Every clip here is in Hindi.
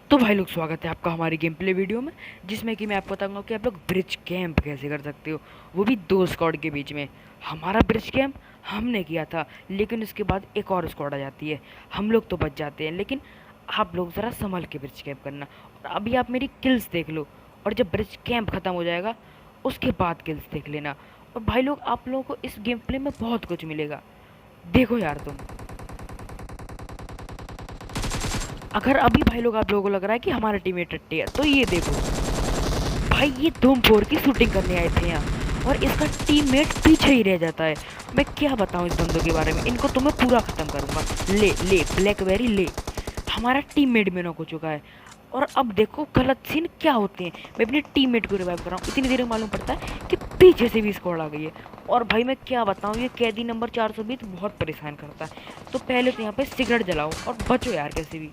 तो भाई लोग, स्वागत है आपका हमारी गेम प्ले वीडियो में, जिसमें कि मैं आपको बताऊंगा कि आप लोग ब्रिज कैंप कैसे कर सकते हो, वो भी दो स्क्वाड के बीच में। हमारा ब्रिज कैंप हमने किया था, लेकिन उसके बाद एक और स्क्वाड आ जाती है। हम लोग तो बच जाते हैं, लेकिन आप लोग ज़रा संभल के ब्रिज कैंप करना। और अभी आप मेरी किल्स देख लो, और जब ब्रिज कैंप ख़त्म हो जाएगा उसके बाद किल्स देख लेना। और भाई लोग, आप लोगों को इस गेम प्ले में बहुत कुछ मिलेगा। देखो यार तुम, अगर अभी भाई लोग आप लोगों को लग रहा है कि हमारा टीममेट टट्टी है, तो ये देखो भाई, ये धूम 4 की शूटिंग करने आए थे यहाँ, और इसका टीममेट पीछे ही रह जाता है। मैं क्या बताऊँ इस बंदों के बारे में, इनको तो मैं पूरा ख़त्म करूँगा। ले ले ब्लैकबेरी ले, हमारा टीममेट भी नॉक हो चुका है। और अब देखो गलत सीन क्या होते हैं। मैं अपने टीममेट को रिवाइव कर रहा हूँ, इतनी देर में मालूम पड़ता है कि पीछे से भी स्क्वाड आ गई है। और भाई मैं क्या बताऊँ, ये कैदी नंबर 420 बहुत परेशान करता है। तो पहले तो यहाँ पे सिगरेट जलाओ और बचो यार कैसे भी।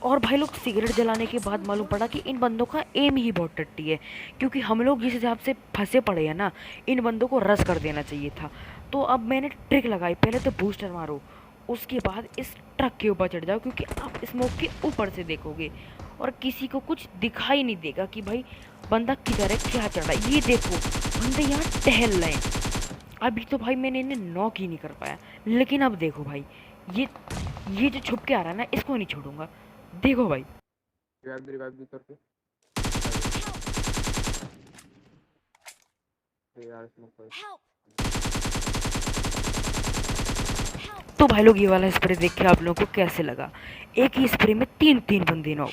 और भाई लोग, सिगरेट जलाने के बाद मालूम पड़ा कि इन बंदों का एम ही बहुत टट्टी है, क्योंकि हम लोग जिस हिसाब से फंसे पड़े हैं ना, इन बंदों को रस कर देना चाहिए था। तो अब मैंने ट्रिक लगाई, पहले तो बूस्टर मारो, उसके बाद इस ट्रक के ऊपर चढ़ जाओ, क्योंकि आप स्मोक के ऊपर से देखोगे और किसी को कुछ दिखाई नहीं देगा कि भाई बंदा किधर है, क्या चढ़ा है। ये देखो बंदे यहाँ टहल रहे हैं। अभी तो भाई मैंने इन्हें नॉक ही नहीं कर पाया, लेकिन अब देखो भाई, ये जो छुप के आ रहा है ना, इसको नहीं छोड़ूंगा। देखो भाई, रिवाइव भी करके यार स्मोक। तो भाई लोग, ये वाला स्प्रे देख के आप लोगों को कैसे लगा? एक ही स्प्रे में तीन तीन बंदे नॉक।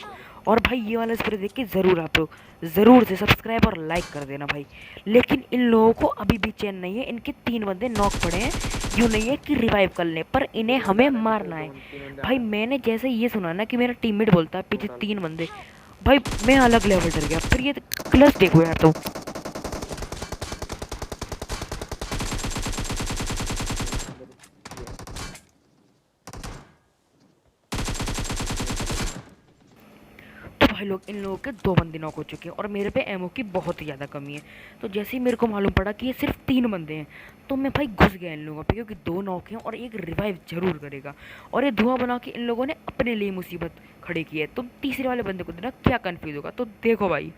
और भाई ये वाला स्प्रे देख के ज़रूर आप लोग ज़रूर से सब्सक्राइब और लाइक कर देना भाई। लेकिन इन लोगों को अभी भी चैन नहीं है, इनके 3 बंदे नॉक पड़े हैं। यूँ नहीं है कि रिवाइव कर लें, पर इन्हें हमें मारना है भाई। मैंने जैसे ये सुना ना कि मेरा टीममेट बोलता है पीछे 3 बंदे, भाई मैं अलग लेवल डर गया। फिर ये क्लच देखो यार। तो भाई लोग, इन लोगों के 2 बंदे नॉक हो चुके हैं और मेरे पे एमओ की बहुत ही ज़्यादा कमी है। तो जैसे ही मेरे को मालूम पड़ा कि ये सिर्फ 3 बंदे हैं, तो मैं भाई घुस गया इन लोगों पे, क्योंकि 2 नॉक हैं और एक रिवाइव जरूर करेगा। और ये धुआं बना के इन लोगों ने अपने लिए मुसीबत खड़ी की है। तो तीसरे वाले बंदे को देना क्या कन्फ्यूज़ होगा। तो देखो भाई,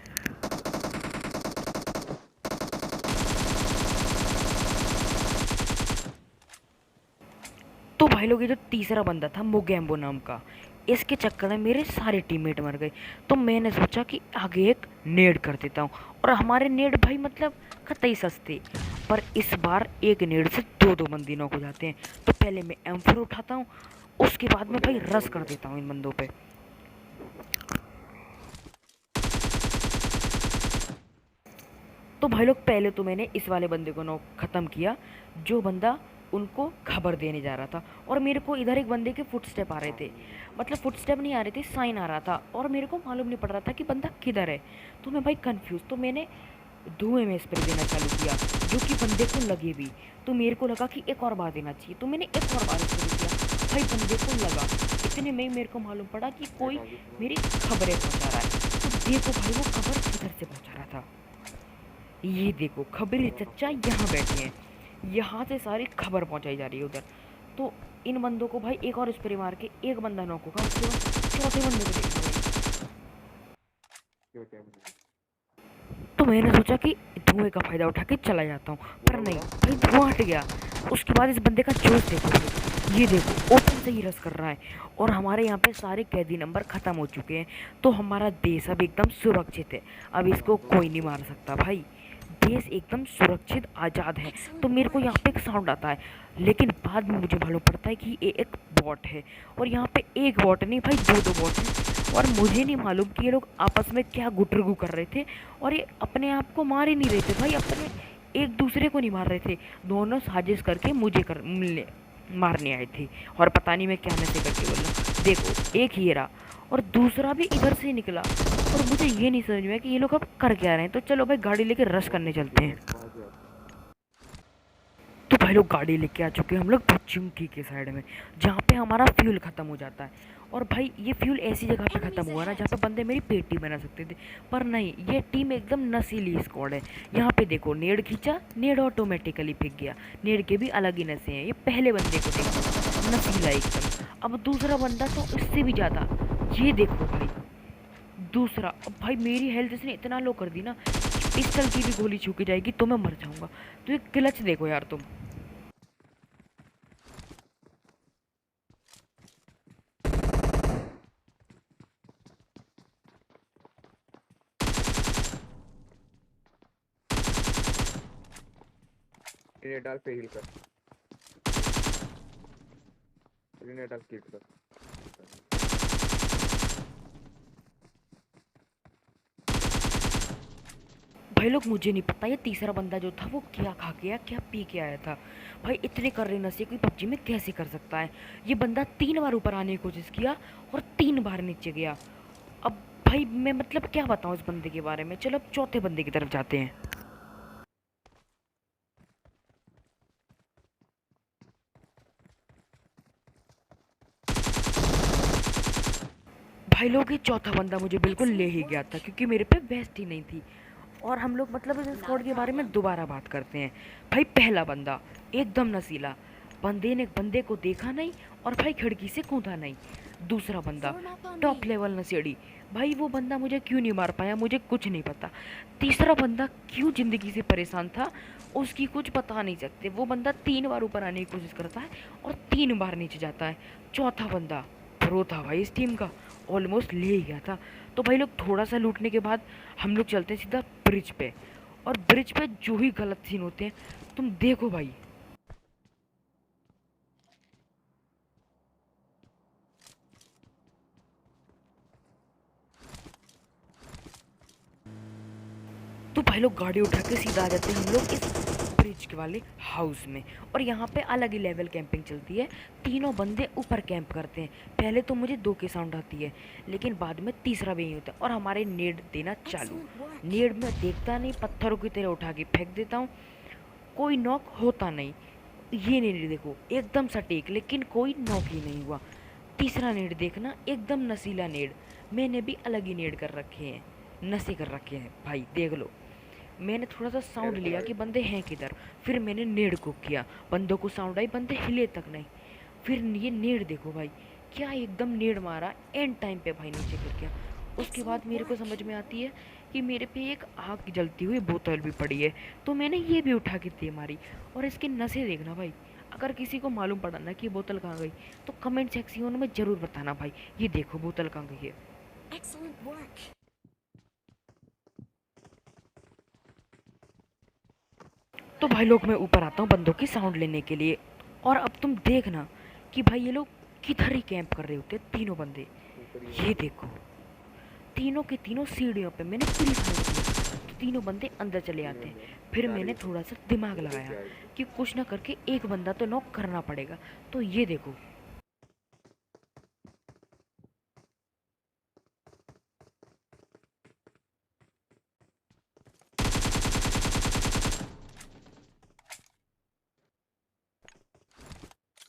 तो भाई लोग, ये जो तीसरा बंदा था मोगैम्बो नाम का, इसके चक्कर में मेरे सारे टीममेट मर गए। तो मैंने सोचा कि आगे एक नेड कर देता हूँ। और हमारे नेड भाई मतलब कतई सस्ते, पर इस बार एक नेड से 2-2 बंदी नॉक हो जाते हैं। तो पहले मैं M4 उठाता हूँ, उसके बाद में भाई रस कर देता हूँ इन बंदों पे। तो भाई लोग, पहले तो मैंने इस वाले बंदे को नॉक ख़त्म किया, जो बंदा उनको खबर देने जा रहा था। और मेरे को इधर एक बंदे के फुटस्टेप आ रहे थे, मतलब फुटस्टेप नहीं आ रहे थे, साइन आ रहा था, और मेरे को मालूम नहीं पड़ रहा था कि बंदा किधर है। तो मैं भाई कंफ्यूज, तो मैंने धुएं में स्प्रे देना चालू किया, जो कि बंदे को लगे भी। तो मेरे को लगा कि एक और बार देना चाहिए, तो मैंने एक और बार स्प्रे किया। भाई बंदे को लगा, इतने में मेरे को मालूम पड़ा कि कोई मेरी खबरें पहुँचा रहा है। तो देखो भाई, वो खबर किधर से पहुँचा रहा था। ये देखो, खबरी चच्चा यहाँ बैठे हैं, यहाँ से सारी खबर पहुँचाई जा रही है उधर। तो इन बंदों को भाई एक और स्प्रे मार के एक बंदा नॉक होगा, उसके बाद चौथे बंदे को देखना भाई। तो मैंने सोचा कि धुएं का फ़ायदा उठा के चला जाता हूँ, पर नहीं भाई, धुआं हट गया। उसके बाद इस बंदे का जोश देखो भाई, ये देखो ओपन से ही रस कर रहा है। और हमारे यहाँ पे सारे कैदी नंबर ख़त्म हो चुके हैं। तो हमारा देश अब एकदम सुरक्षित है, अब इसको कोई नहीं मार सकता भाई। देश एकदम सुरक्षित आज़ाद है। तो मेरे को यहाँ पे एक साउंड आता है, लेकिन बाद में मुझे मालूम पड़ता है कि ये एक बॉट है। और यहाँ पे एक बॉट नहीं भाई, 2-2 बॉट हैं। और मुझे नहीं मालूम कि ये लोग आपस में क्या गुटरगू कर रहे थे, और ये अपने आप को मार ही नहीं रहे थे भाई, अपने एक दूसरे को नहीं मार रहे थे। दोनों साजिश करके मुझे मिलने मारने आए थे। और पता नहीं मैं क्या नशे करके बोला। देखो एक ही रहा, और दूसरा भी इधर से निकला। और मुझे ये नहीं समझ में कि ये लोग अब कर क्या रहे हैं। तो चलो भाई, गाड़ी लेके रश करने चलते हैं। तो भाई लोग, गाड़ी लेके आ चुके हैं हम लोग पचुंकी के साइड में, जहाँ पे हमारा फ्यूल ख़त्म हो जाता है। और भाई ये फ्यूल ऐसी जगह पे ख़त्म हुआ ना जहाँ पे बंदे मेरी पेटी बना सकते थे, पर नहीं, ये टीम एकदम नसीली स्क्वाड है। यहाँ पे देखो, नेड खींचा, नेड ऑटोमेटिकली फेंक गया। नेड के भी अलग ही नशे हैं। ये पहले बंदे को देखो, नसीला एकदम। अब दूसरा बंदा तो इससे भी ज़्यादा, ये देखो भाई दूसरा। अब भाई मेरी हेल्थ इसने इतना लो कर दी ना, पिस्टल की भी गोली छू के जाएगी तो मैं मर जाऊंगा। तो ये क्लच देखो यार तुम। ग्रेनेड डाल पे हील कर, ग्रेनेड डाल किल कर। भाई लोग मुझे नहीं पता ये तीसरा बंदा जो था वो क्या खा के आया, क्या पी के आया था। भाई इतने कर रहे नशे कोई पबजी में कैसे कर सकता है। ये बंदा 3 बार ऊपर आने की कोशिश किया और 3 बार नीचे गया। अब भाई मैं मतलब क्या बताऊँ इस बंदे के बारे में। चलो अब चौथे बंदे की तरफ जाते हैं। भाई लोग ये चौथा बंदा मुझे बिल्कुल ले ही गया था क्योंकि मेरे पे वेस्ट ही नहीं थी। और हम लोग मतलब इस स्क्वाड के बारे में दोबारा बात करते हैं। भाई पहला बंदा एकदम नसीला, बंदे ने बंदे को देखा नहीं और भाई खिड़की से कूदा नहीं। दूसरा बंदा टॉप लेवल नशेड़ी, भाई वो बंदा मुझे क्यों नहीं मार पाया मुझे कुछ नहीं पता। तीसरा बंदा क्यों ज़िंदगी से परेशान था उसकी कुछ बता नहीं सकते। वो बंदा 3 बार ऊपर आने की कोशिश करता है और 3 बार नीचे जाता है। चौथा बंदा प्रो था भाई इस टीम का, ऑलमोस्ट ले ही गया था। तो भाई लोग थोड़ा सा लूटने के बाद हम लोग चलते हैं सीधा ब्रिज पे। और ब्रिज पे जो ही गलत सीन होते हैं तुम देखो भाई। तो भाई लोग गाड़ी उठा के सीधा आ जाते हैं हम लोग इस ब्रिज के वाले हाउस में। और यहाँ पे अलग ही लेवल कैंपिंग चलती है। तीनों बंदे ऊपर कैंप करते हैं। पहले तो मुझे 2 की साउंड आती है लेकिन बाद में तीसरा भी नहीं होता और हमारे नेड देना चालू। नेड में देखता नहीं, पत्थरों की तरह उठा के फेंक देता हूँ, कोई नॉक होता नहीं। ये नेड देखो एकदम सटीक, लेकिन कोई नॉक ही नहीं हुआ। तीसरा नेड देखना एकदम नसीला नेड, मैंने भी अलग ही नेड कर रखे हैं, नशे कर रखे हैं भाई देख लो। मैंने थोड़ा सा साउंड लिया कि बंदे हैं किधर, फिर मैंने नेड को किया, बंदों को साउंड आई, बंदे हिले तक नहीं। फिर ये नेड देखो भाई, क्या एकदम नेड मारा एंड टाइम पे भाई नीचे गिर गया। उसके बाद मेरे को समझ में आती है कि मेरे पे एक आग जलती हुई बोतल भी पड़ी है, तो मैंने ये भी उठा के दे मारी। और इसके नशे देखना भाई, अगर किसी को मालूम पड़ा ना कि बोतल कहाँ गई तो कमेंट सेक्शन में ज़रूर बताना भाई। ये देखो बोतल कहाँ गई है। तो भाई लोग मैं ऊपर आता हूँ बंदों की साउंड लेने के लिए। और अब तुम देखना कि भाई ये लोग किधर ही कैंप कर रहे होते हैं तीनों बंदे। ये देखो तीनों के तीनों सीढ़ियों पे मैंने फ्री फायर किया तो तीनों बंदे अंदर चले आते हैं। फिर मैंने थोड़ा सा दिमाग लगाया कि कुछ ना करके एक बंदा तो नॉक करना पड़ेगा। तो ये देखो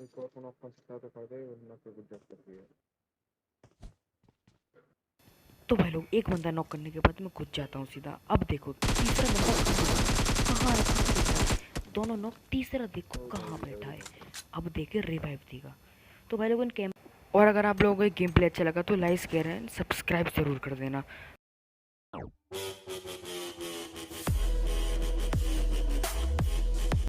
एक और फोन ऑफ कर कर दे वरना फिर कुछ जब कर दिया। तो भाई लोग एक बंदा नॉक करने के बाद मैं खुद जाता हूँ सीधा। अब देखो तीसरा बंदा कहाँ है, दोनों नॉक, तीसरा देखो कहाँ बैठा है। अब देखे रिवाइव देगा। तो भाई लोग इन कैम, और अगर आप लोगों को गेम प्ले अच्छा लगा तो लाइक शेयर एंड सब्सक्राइब जरूर कर देना।